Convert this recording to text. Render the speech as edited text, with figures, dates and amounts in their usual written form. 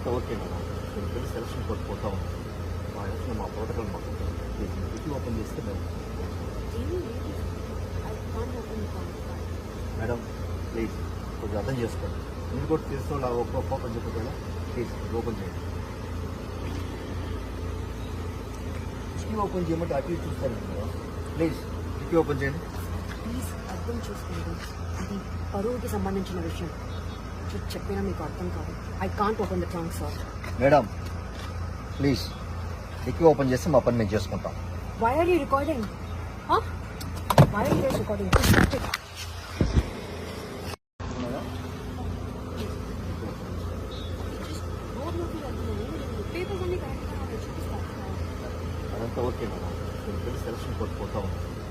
అంతా okay madam. నేను వెళ్ళి సెలక్షన్ కోడ్ పోతా ఉన్నాను. మా ఎలక్షన్ మా ప్రోటోకాల్ మాకు డిగ్రీ ఓపెన్ చేస్తే మేము మేడం ప్లీజ్ కొంచెం అర్థం చేసుకోండి. మీరు కూడా తీసుకోవాలి ఒక్క ఓపెన్ చెప్పగల ప్లీజ్ ఓపెన్ చేయండి. డిగ్రీ ఓపెన్ చేయమంటే అటు ఇటు చూస్తాను మేడం. ప్లీజ్ డిగ్రీ ఓపెన్ చేయండి. ప్లీజ్ అర్థం చేసుకోండి, ఇది పరువుకి సంబంధించిన విషయం. చెప్పినా మీకు అర్థం కాదు. I can't open the trunk sir. Madam please డిగ్రీ ఓపెన్ చేస్తే మా పని మేము చేసుకుంటాం. Why are you recording? Why are you recording?